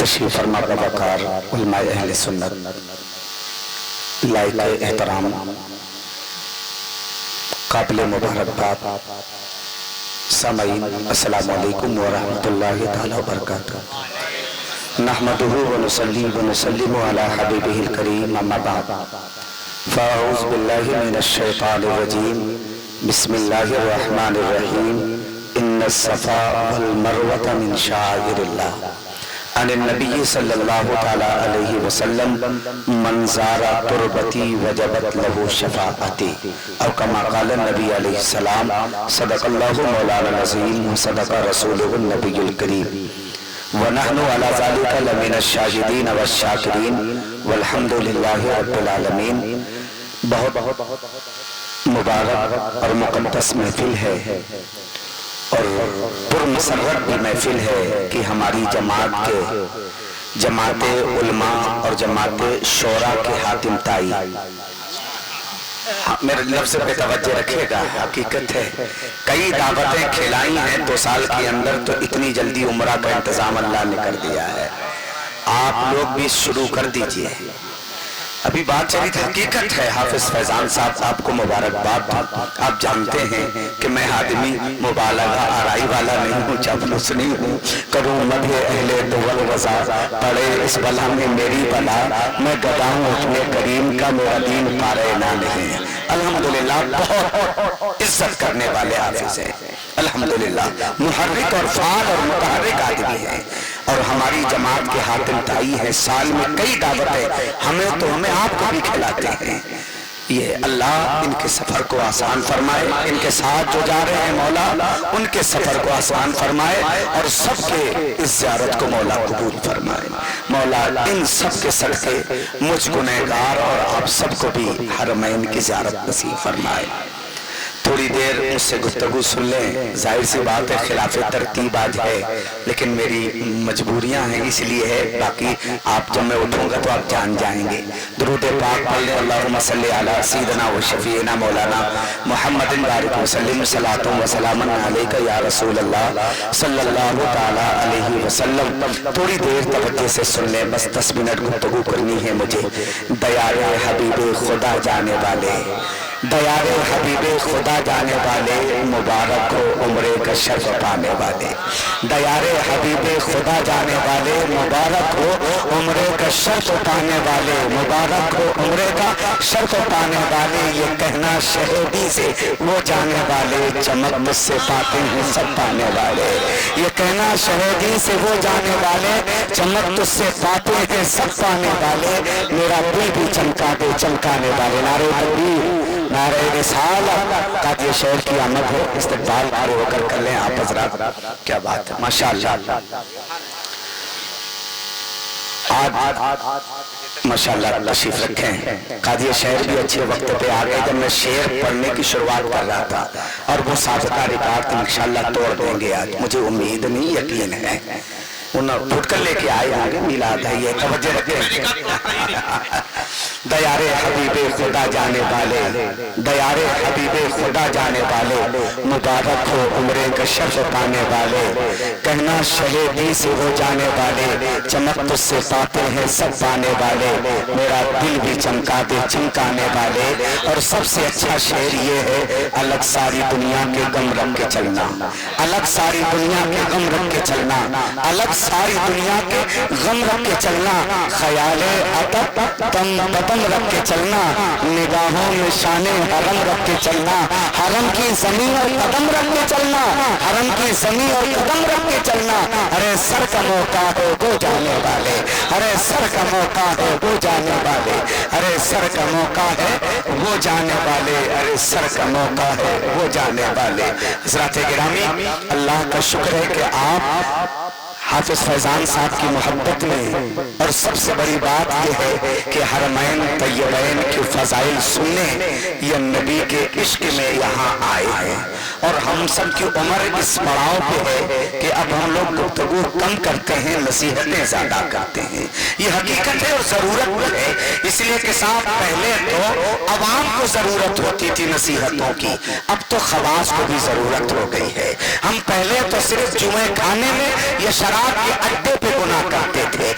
تشریف فرما وقار علماء اہل سنت، لائق احترام، قابل مبارکباد سامعین، السلام علیکم ورحمۃ اللہ تعالی وبرکاتہ۔ نحمدہ ونصلی ونسلم علی حبیبہ الکریم، اما بعد فاعوذ باللہ من الشیطان الرجیم، بسم اللہ الرحمن الرحیم۔ ان الصفا والمروة من شعائر اللہ، عن النبی صلی اللہ تعالی علیہ وسلم، من زار تربتی وجبت له شفاعتی، او کما قال النبی علیہ السلام، صدق اللہ مولانا العظیم وصدق رسولہ النبی الکریم، ونحن علی ذلک لمن الشاہدین والشاکرین والحمد للہ رب العالمین۔ بہت مبارک اور مقدس محفل ہے اور پرمسرت بھی محفل ہے کہ ہماری جماعت علماء اور جماعت شورا کے حاتم تائی، میرے لفظ پہ توجہ رکھے گا، حقیقت ہے کئی دعوتیں کھلائی ہیں 2 سال کے اندر، تو اتنی جلدی عمرہ کا انتظام اللہ نے کر دیا ہے، آپ لوگ بھی شروع کر دیجئے۔ ابھی بات چلی تھی، حقیقت ہے حافظ فیضان صاحب آپ کو مبارکباد، آپ جانتے ہیں کہ میں آدمی مبالغہ آرائی والا نہیں ہوں، چاپلوس نہیں ہوں، کروں مدح اہل دول رضا، پڑے اس بلا میں میری بلا، میں گدا ہوں اپنے کریم کا، میرا دین پارے نہ نہیں ہے۔ الحمدللہ بہت عزت کرنے والے حافظ ہیں، الحمدللہ محرک اور فعال اور متحرک آدمی ہیں، اور ہماری جماعت کے حاتم تائی ہیں، سال میں کئی دعوتیں ہمیں آپ کو بھی کھلاتے ہیں۔ یہ اللہ ان کے سفر کو آسان فرمائے، ان کے ساتھ جو جا رہے ہیں مولا ان کے سفر کو آسان فرمائے، اور سب کے اس زیارت کو مولا قبول فرمائے۔ مولا ان سب کے صدقے مجھ گنہگار اور آپ سب کو بھی حرمین کی زیارت نصیب فرمائے۔ تھوڑی دیر مجھ سے گفتگو سن لیں، ظاہر سی بات ہے خلاف ترتیب آج ہے، لیکن میری مجبوریاں ہیں اس لیے ہے، باقی آپ جب میں اٹھوں گا تو آپ جان جائیں گے۔ درود پاک پڑھ لیں، اللہم صلی علی سیدنا و شفیعنا مولانا محمد بارک وسلم، صلاۃ و سلام علیک یا رسول اللہ صلی اللہ تعالی علیہ وسلم۔ تھوڑی دیر توجہ سے سن لیں، بس 10 منٹ گفتگو کرنی ہے مجھے۔ دیار حبیب خدا جانے والے، دیار حبیب خدا جانے والے، مبارک ہو عمرے کا شرف پانے والے، دیار حبیب خدا جانے والے، مبارک ہو عمرے کا شرف پانے والے، مبارک ہو عمرے کا شرف پانے والے، یہ کہنا شہیدی سے وہ جانے والے، چمک مجھ سے پاتے ہیں سب پانے والے، یہ کہنا شہیدی سے وہ جانے والے، چمک تجھ سے پاتے ہیں سب پانے والے، میرا دل بھی چمکا دے چمکانے والے۔ نعرہ تکبیر، نعرہ رسالت، قاضی شہر کی آمد ہو، استقبال کھڑے ہو کر لیں آپ حضرات۔ کیا بات ہے، ماشاءاللہ آج ماشاءاللہ تشریف رکھیں۔ قاضی شہر بھی اچھے وقت پہ آگئے، جب میں شعر پڑھنے کی شروعات کر رہا تھا، اور وہ سابقہ ریکارڈ انشاءاللہ توڑ دیں گے آج، مجھے امید نہیں یقین ہے، انہوں پھٹ کر لے کے آئے آگے میلاد ہے، یہ توجہ رکھیں۔ دیار حبیب خدا جانے والے، دیار حبیب خدا جانے والے، مبارک ہو عمرے کا شرف پانے والے، کہنا شہیدی سے وہ جانے والے، چمک تجھ سے پاتے ہیں سب پانے والے، میرا دل بھی چمکا دے چمکانے والے۔ اور سب سے اچھا شعر یہ ہے، الگ ساری دنیا کے غم رکھ کے چلنا، الگ ساری دنیا کے غم رکھ کے چلنا، الگ ساری دنیا کے غم رکھ کے چلنا، خیال ادب تم بدن رکھ کے چلنا، نگاہوں میں شان حرم رکھ کے چلنا، حرم کی زمین اور قدم رکھ کے چلنا، حرم کی زمین اور قدم رکھ کے چلنا، ارے سر کا موقع ہے وہ جانے والے، ارے سر کا موقع ہے وہ جانے والے، ارے سر کا موقع ہے وہ جانے والے، ارے سر کا موقع ہے وہ جانے والے۔ حضرات گرامی، اللہ کا شکر ہے کہ آپ حافظ فیضان صاحب کی محبت میں، اور سب سے بڑی بات یہ ہے کہ حرمین طیبین کے فضائل سننے یہ نبی کے عشق میں یہاں آئے ہیں، اور ہم سب کی عمر اس پڑاؤ پہ ہے کہ اب ہم لوگ گفتگو کم کرتے ہیں، نصیحتیں زیادہ کرتے ہیں، یہ حقیقت ہے اور ضرورت ہے، اس لیے کہ صاحب پہلے تو عوام کو ضرورت ہوتی تھی نصیحتوں کی، اب تو خواص کو بھی ضرورت ہو گئی ہے۔ ہم پہلے تو صرف جمعہ کھانے میں یا شراب کے اڈے پہ گناہ کرتے تھے،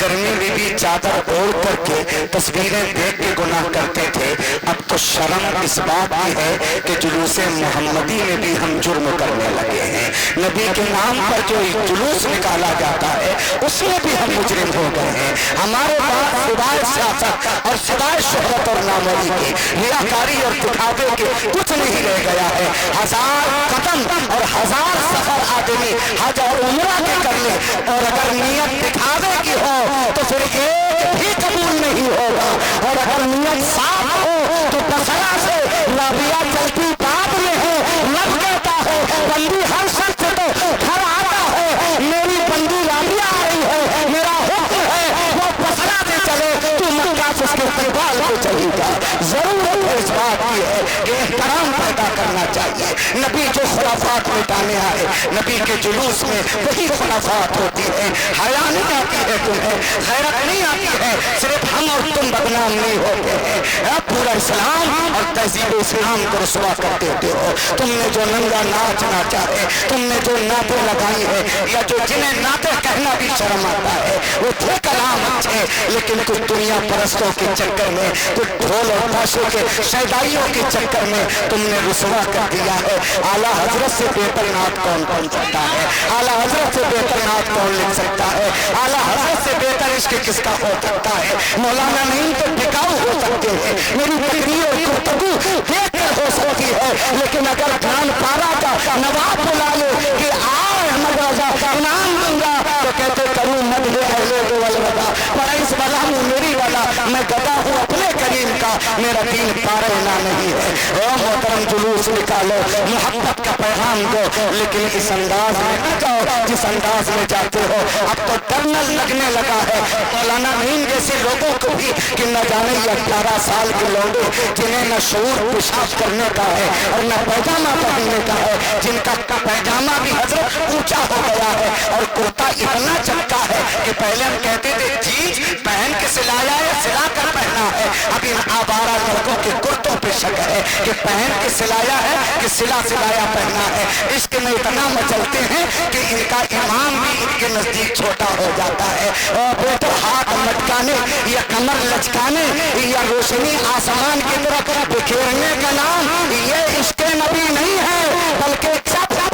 गर्मी में भी चादर ओढ़ करके तस्वीरें देख के गुनाह करते थे। अब तो शर्म इस बात की है कि जुलूस मोहम्मदी में भी हम जुर्म करने लगे हैं। नबी के नाम पर जो जुलूस निकाला जाता है उसमें भी हम मुजरिम हो गए हैं। हमारे पास सिवाय सियासत और सिवाय शोहरत और नामोदी के, रियाकारी और दिखावे के कुछ नहीं रह गया है। 1000 कदम और 1000 सफर आदमी हज और उम्रा के कर ले और अगर नियत दिखावे की हो तो फिर एक भी कबूल नहीं होगा। और अगर नियत साफ हो तो बसरा से लाबिया चलती बात में है। रब कहता है बंदी हर शख्स तो घर आता है, मेरी बंदी लाबिया आई है, मेरा हुक्म है वो बसरा से चले, तू मक्का से उसके इस्तेमाल को चाहिएगा। जरूरत है इस बात की है कि एहतराम पैदा करना चाहिए। नबी जो खुराफात मिटाने आए, नबी के जुलूस में वही खुराफात होती है। हया नहीं आती है तुम्हें, गैरत नहीं आती है, सिर्फ हम और तुम बदनाम नहीं होते हैं। पूरा इस्लाम और तहजीब इस्लाम को रुसवा कर देते हो। तुमने जो नंगा नाच नाचा है, तुमने जो नाते लगाई है, या जो जिन्हें नाते कहना भी शर्म आता है, वो थे कलाम अच्छे, लेकिन कुछ दुनिया परस्तों के चक्कर में, कुछ ढोल और ताशों के शैदाइयों के चक्कर में तुमने रुसवा कर दिया है। आला हजरत से बेहतर नात कौन कौन सकता है? आला हजरत से बेहतर नात कौन लिख सकता है? आला हजरत से बेहतर इश्क किसका हो सकता है? मौलाना नहीं तो टिकाऊ हो सकते हैं, मेरी तकरीर और गुफ्तगू देख कर हो सकती है, लेकिन अगर ज्ञान पारा का नवाब बुला ले कि आओ अहमद राजा इनाम दूंगा तो कहते करूँ मत ले अहले दो वाला पर इस वाला में मेरी वाला, मैं गदा हूँ अपने करीम का, मेरा दीन पारा ना नहीं है। ओ मोहतरम जुलूस निकालो, मोहब्बत का पैगाम दो, लेकिन इस अंदाज में न जाओ जिस अंदाज में जाते हो। अब तो टर्नल लगने लगा है मौलाना नहीं जैसे लोगों को भी कि न जाने ये 18 साल के लोग जिन्हें न शऊर पेशाब करने का है और न पैजामा पहनने का है, जिनका पैजामा भी हजरत ऊंचा हो गया है और कुर्ता इतना चमका है कि पहले हम कहते थे जीज पहन के सिलाया है, सिला कर पहना है। अभी आवारा लड़कों के कुर्तों पे शक है कि पहन के सिलाया है कि सिलाया पहना है। इश्क में इतना मचलते हैं कि इनका इमाम भी इनके नजदीक छोटा हो जाता है। और बेटो हाथ मटकाने या कमर लचकाने या रोशनी आसमान की तरफ बिखेरने का नाम ये इश्क नबी नहीं है, बल्कि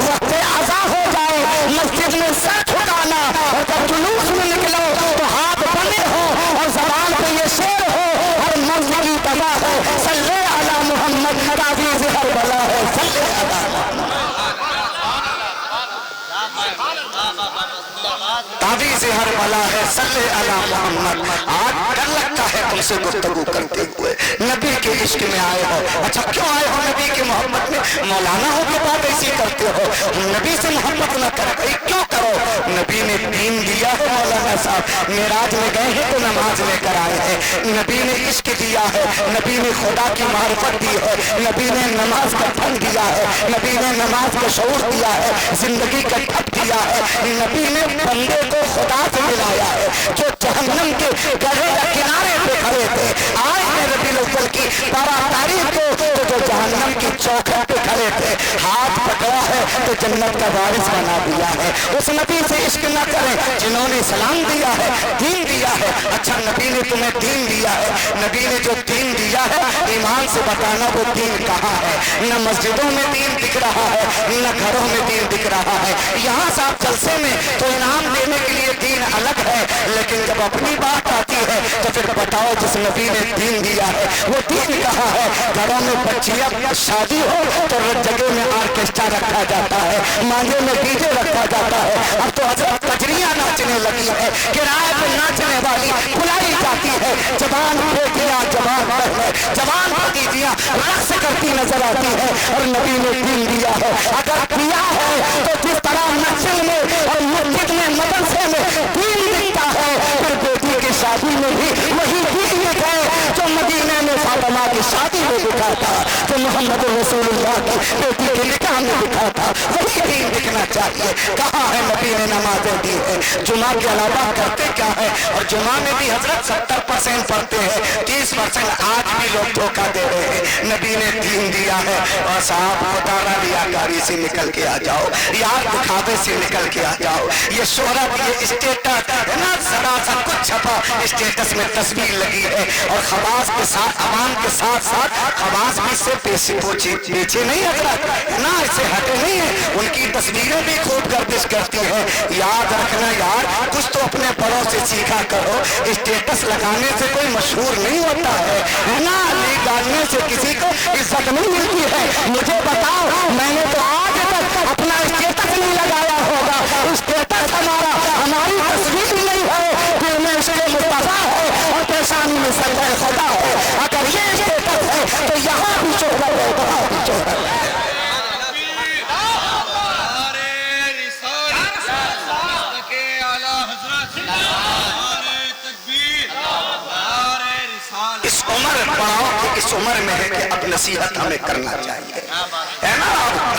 वक्त आजा हो जाए मस्जिद में सर झुकाना और जब जुलूस में निकलो तो हाथ बने हो और ज़बान पे ये शेर हो और मस्जिद की तबाह हो सल्ले अला मोहम्मद तावीज़ हर बला है सल्ले अला तावीज़ हर बला है सल्ले अला मोहम्मद। आज डर लगता है तुमसे गुफ्तगू करते हुए, नबी के इश्क में आए हो। अच्छा क्यों आए हो नबी के मोहब्बत में? मौलाना हो के बाद ऐसी करते हो, नबी से मोहब्बत न करो भाई, क्यों करो? नबी ने दीन दिया है। मौलाना साहब मेराज में गए हैं तो नमाज लेकर आए हैं, नबी ने इश्क दिया है, नबी ने खुदा की मारिफत दी है, नबी ने नमाज का फन दिया है, नबी ने नमाज का शऊर दिया है, जिंदगी का ढक दिया है, नबी ने बंदे को खुदा से मिलाया है। जो जहन्नम के गड्ढे या किनारे पे खड़े थे आज में रबीउल अव्वल की 12 तारीख को तो जो जहन्नम की चौखट पे खड़े थे हाथ पकड़ा है तो जन्नत का वारिस बना दिया है। उस नबी से इश्क न करें जिन्होंने सलाम दिया है, दीन दिया है। अच्छा नबी ने तुम्हें दीन दिया है, नबी ने जो दीन दिया है ईमान से बताना वो दीन कहाँ है? न मस्जिदों में दीन दिख रहा है, न घरों में दीन दिख रहा है। यहाँ साहब जलसे में तो इनाम देने के लिए दीन अलग है, लेकिन जब अपनी बात आती है तो फिर बताओ जिस नबी ने दीन दिया है वो दीन कहाँ है? घरों में बच्चियां शादी हो तो जगह में ऑर्केस्ट्रा रखा जाता है, मांगे में डीजे रखा जाता है। अब तो हजरत कजरियां नाचने लगी है, किराए पे नाचने वाली बुलाई जाती है, जवान बेटियां जवान बहनें जवान भतीजियां रक्स करती नजर आती है और नबी ने दीन दिया है। अगर दिया है तो जिस तरह मस्जिद में और मस्जिद में मदरसे में दीन दिखता है फिर बेटी की शादी में भी वही दीन है जो मदीने में फातिमा की शादी में दिखा था, जो मोहम्मद रसूलुल्लाह की बेटी के निकाह में दिखा था, वही यही दिखना चाहिए। कहाँ है नबी ने नमाजें दी है, जुमा के अलावा करते क्या है? और जुमा में भी हजरत 70% पढ़ते हैं, 30% आज भी लोग धोखा दे रहे हैं। नबी ने दीन दिया है और साहब खुदारा रियाकारी से निकल के आ जाओ, यार दिखावे से निकल के आ जाओ। ये शोहरत, ये स्टेटस है ना, जरा सा कुछ छपा स्टेटस में तस्वीर लगी है, और खवास के साथ अवाम के साथ साथ खवास भी इससे पीछे नहीं है ना, इससे हटे नहीं है। उनकी तस्वीरें भी खूब गर्दिश करती है। याद रखना यार, कुछ तो अपने बड़ों से सीखा करो। स्टेटस लगाने से कोई मशहूर नहीं होता है ना, लीक डालने से किसी को इज्जत नहीं मिलती है। मुझे बताओ, मैंने तो आज तक अपना स्टेटस नहीं लगाया होगा। स्टेटस हमारी तस्वीर नहीं है, दिल में इसके मुस्तफा है और पेशानी में सल्लल्लाहु खुदा है। अगर ये स्टेटस है तो यहाँ भी शोहरत है, वहाँ भी शोहरत है। इस उम्र पड़ाव की इस उम्र में है कि अब नसीहत हमें करना चाहिए, है ना।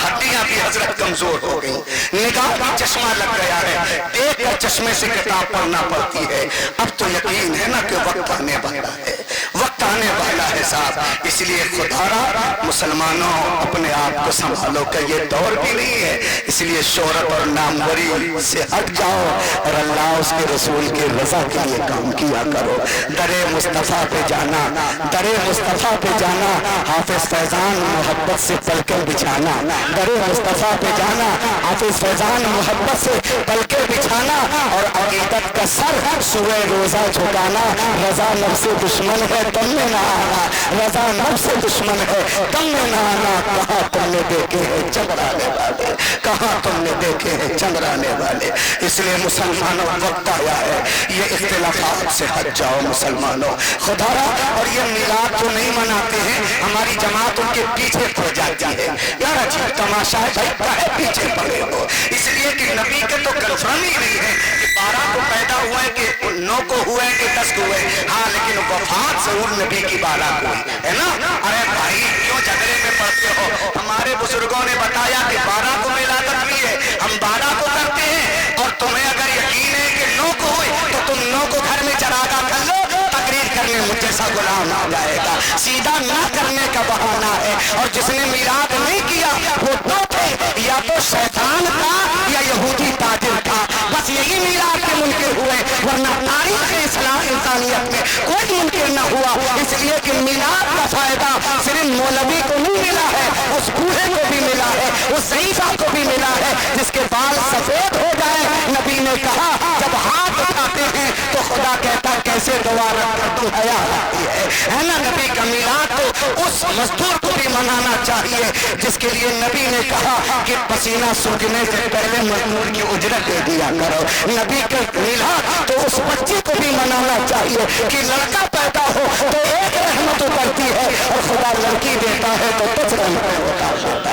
हड्डियां भी हजरत कमजोर हो गई, निगाह भी चश्मा लग गया है, देख कर चश्मे से किताब पढ़ना पड़ती है। अब तो यकीन है ना कि वक्त आने वाला है, वक्त आने वाला है साहब। इसलिए खुदारा मुसलमानों अपने आप को संभालो कि ये दौर भी नहीं है। इसलिए शोहरत और नामवरी से हट जाओ और अल्लाह उसके रसूल के रजा के लिए काम किया करो। दरे मुस्तफा पे जाना, दरे मुस्तफा पे जाना, हाफिज फैजान मोहब्बत से पलके बिछाना, दरे मुस्तफा पे जाना, हाफिज फैजान मोहब्बत से पलके बिछाना, और अकीदत का सर सुबह रोजा झुकाना। रजा नफ्स दुश्मन है तुम में ना आना, रजा नफ्स दुश्मन है तुम में ना आना। कहाँ तुमने देखे हैं चंद्राने वाले, कहाँ तुमने देखे हैं चंद्राने वाले। इसलिए मुसलमानों वक्त आया है, ये इख्तिलाफात से हट जाओ मुसलमानों खुदारा। और ये मिलाद तो नहीं मनाते हैं, हमारी जमात उनके पीछे पड़ जाती है। यार अजीब तमाशा है भाई, काहे पीछे पड़े हो? इसलिए कि नबी के तो कन्फर्म ही नहीं है कि 12 को पैदा हुए कि 9 को हुए कि 10 को हुए। हाँ, लेकिन वफात जरूर नबी की 12 को हुई है ना। अरे भाई क्यों झगड़े में पड़ते हो? हमारे बुजुर्गों ने बताया कि 12 को मिलादत हुई है, हम 12 को करते हैं। और तुम्हें अगर यकीन है कि 9 को हुई तो तुम 9 को घर में चरागा कर लो, तकरीर करने मुझे सा गुलाम आ जाएगा। सीधा ना करने का बहाना है। और जिसने मिलाद नहीं किया वो दो थे, या तो शैतान था या यहूदी ताजिर था, बस यही मिलाद के मुनकिर हुए, वरना तारीख इस्लाम इंसानियत में कोई मुनकिर न हुआ। इसलिए कि मिलाद का फायदा सिर्फ मौलवी को नहीं मिला है, उस बूढ़े को भी मिला है, उस ज़ईफ़ा को भी मिला है जिसके बाल सफेद हो गए। नबी ने कहा जब हाथ उठाते हैं तो खुदा कहता कैसे दुआ रखकर तुम हया आती है ना। नबी का मिलाद तो उस मजदूर को भी मनाना चाहिए जिसके लिए नबी ने कहा कि पसीना सूखने से पहले मजदूर की उजरत दे दिया करो। नबी का मिलाद तो उस बच्चे को भी मनाना चाहिए कि लड़का पैदा हो तो एक रहमत उतरती है, और खुदा लड़की देता है तो 10 रहमत उतार देता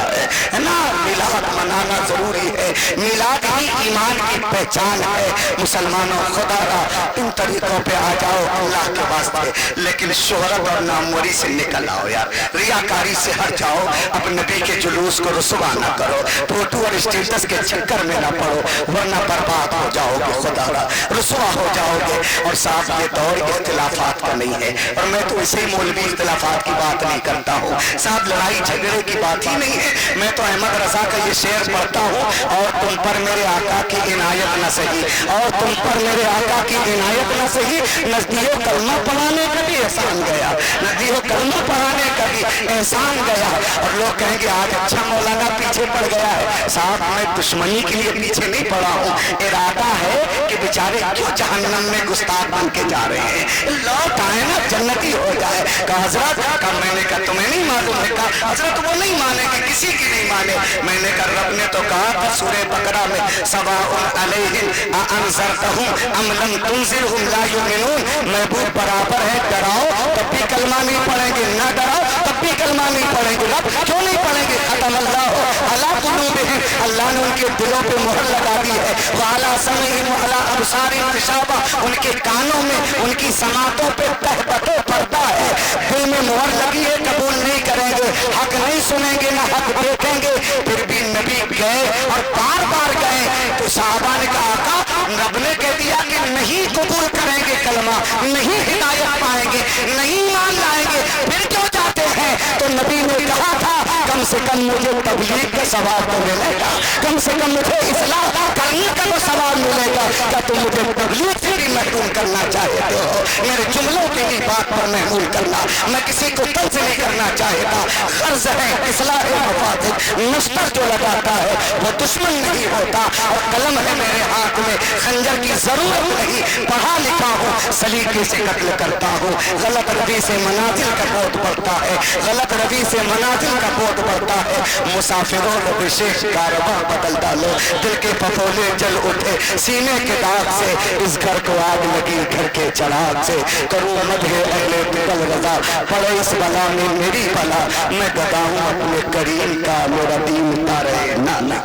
है ना। मिलाद मनाना जरूरी है, मिलाद ही ईमान की पहचान है। मुसलमानों खुदारा इन तरीकों पे आ जाओ अल्लाह के वास्ते, लेकिन शोहरत और नामवरी से निकल आओ यार, रियाकारी से हट जाओ। अब नबी के जुलूस को रुसवा ना करो, फोटो और स्टेटस के चक्कर में ना पड़ो, वरना बर्बाद हो जाओगे खुदारा, रुसवा हो जाओगे। और साथ ये दौर इख्तिलाफात का नहीं है, और मैं तो इसे मौलवी इख्तिलाफात की बात नहीं करता हूँ साहब, लड़ाई झगड़े की बात ही नहीं है। मैं तो अहमद रजा का ये शेर पढ़ता हूँ, और तुम पर मेरे आका की इनायत न सही, और तुम पर मेरे आका की इनायत न सही, नजदीक कलमा पढ़ाने का भी एहसान गया, नजदीक कलमा पढ़ाने का भी एहसान गया। और लोग कहेंगे आज अच्छा मौलाना पीछे पड़ गया है। साहब मैं दुश्मनी के लिए पीछे नहीं पड़ा हूँ, इरादा है कि बेचारे क्यों जहन्नम में गुस्ताख बन के जा रहे हैं, लौट आए ना जन्नती हो जाए। कहा हजरत का, मैंने कहा तुम्हें नहीं मालूम है? कहा हजरत वो नहीं मानेंगे, किसी की नहीं माने। मैंने कहा रब ने तो कहा था सूरह बकरा में सवाउन अलैहिम अअनज़रतहुम अम लम तुनज़िरहुम ला युमिनून। महबूब बराबर है, डराओ तब भी कलमा नहीं पढ़ेंगे, ना डराओ तब भी कलमा नहीं पढ़ेंगे। रब क्यों नहीं पढ़ेंगे? खत्म अल्लाह अला कुलूबिहिम, अल्लाह اللہ نے ان کے دلوں پہ مہر لگا دی ہے، وَعَلَىٰ سَمْعِهِمْ وَعَلَىٰ أَبْصَارِهِمْ غِشَاوَةٌ، ان کے کانوں میں ان کی سماعتوں پہ تہبط پردہ ہے، دل میں مہر لگی ہے، قبول نہیں کریں گے، حق نہیں سنیں گے، نہ حق دیکھیں گے۔ پھر بھی نبی گئے اور بار بار گئے تو صحابہ نے کہا آقا رب نے کہہ دیا کہ نہیں قبول کریں گے کلمہ، نہیں ہدایت پائیں گے، نہیں مان لائیں گے، پھر کیوں جاتے ہیں؟ تو نبی نے کہا تھا کم سے کم مجھے تبلیغ کا ثواب تو ملے گا، کم سے کم مجھے اصلاح کرنے کا تو ثواب ملے گا، کیا تم مجھے تبلیغ سے بھی محروم کرنا چاہتے ہو؟ میرے جملوں کی بھی بات پر محمول کرنا، میں کسی کو طرز نہیں کرنا چاہتا، غرض ہے اصلاح مفاسد، نشتر جو لگاتا ہے وہ دشمن نہیں ہوتا، اور قلم ہے میرے ہاتھ میں، خنجر کی ضرورت نہیں، پڑھا لکھا ہوں، سلیقے سے قتل کرتا ہوں، غلط روی سے منازل کا بوجھ بڑھتا ہے، غلط روی سے منازل کا بوجھ بڑھتا ہے، مسافروں نے وشیش کاروبار بدل ڈالو، دل کے پھپھولے جل اٹھے سینے کے داغ سے، اس گھر کو آگ لگی گھر کے چراغ سے، کروں مدح اہل بغل رضا، پڑے اس بلا میں میری بلا، میں گدا ہوں اپنے کریم کا، میرا دین تارے نانا۔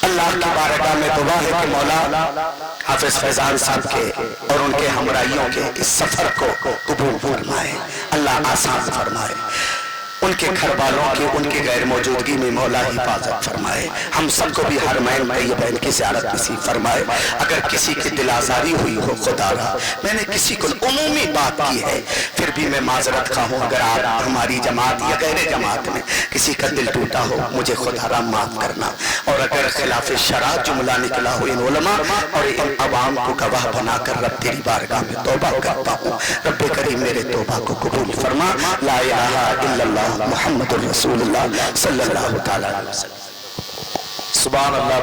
اللہ کی بارگاہ میں دعا ہے کہ مولا حافظ فیضان صاحب کے اور ان کے ہمراہیوں کے اس سفر کو قبول فرمائے، اللہ آسان فرمائے، ان کے گھر والوں کی ان کی غیر موجودگی میں مولا حفاظت فرمائے، ہم سب کو بھی حرمین طیبین کی زیارت نصیب فرمائے۔ اگر کسی کی دل آزاری ہوئی ہو خدا را، میں نے کسی کو عمومی بات کی ہے، پھر بھی میں معذرت خواہ ہوں، اگر آپ ہماری جماعت یا غیر جماعت میں کسی کا دل ٹوٹا ہو مجھے خدا را معاف کرنا، اور اگر خلاف شرع جملہ نکلا ہو ان علماء اور ان عوام کو گواہ بنا کر رب تیری بارگاہ میں توبہ کرتا ہوں، رب کریم میرے توبہ کو قبول فرما، لا الہ الا اللہ محمد الرسول اللہ صلی اللہ تعالی علیہ وسلم۔ سبحان اللہ۔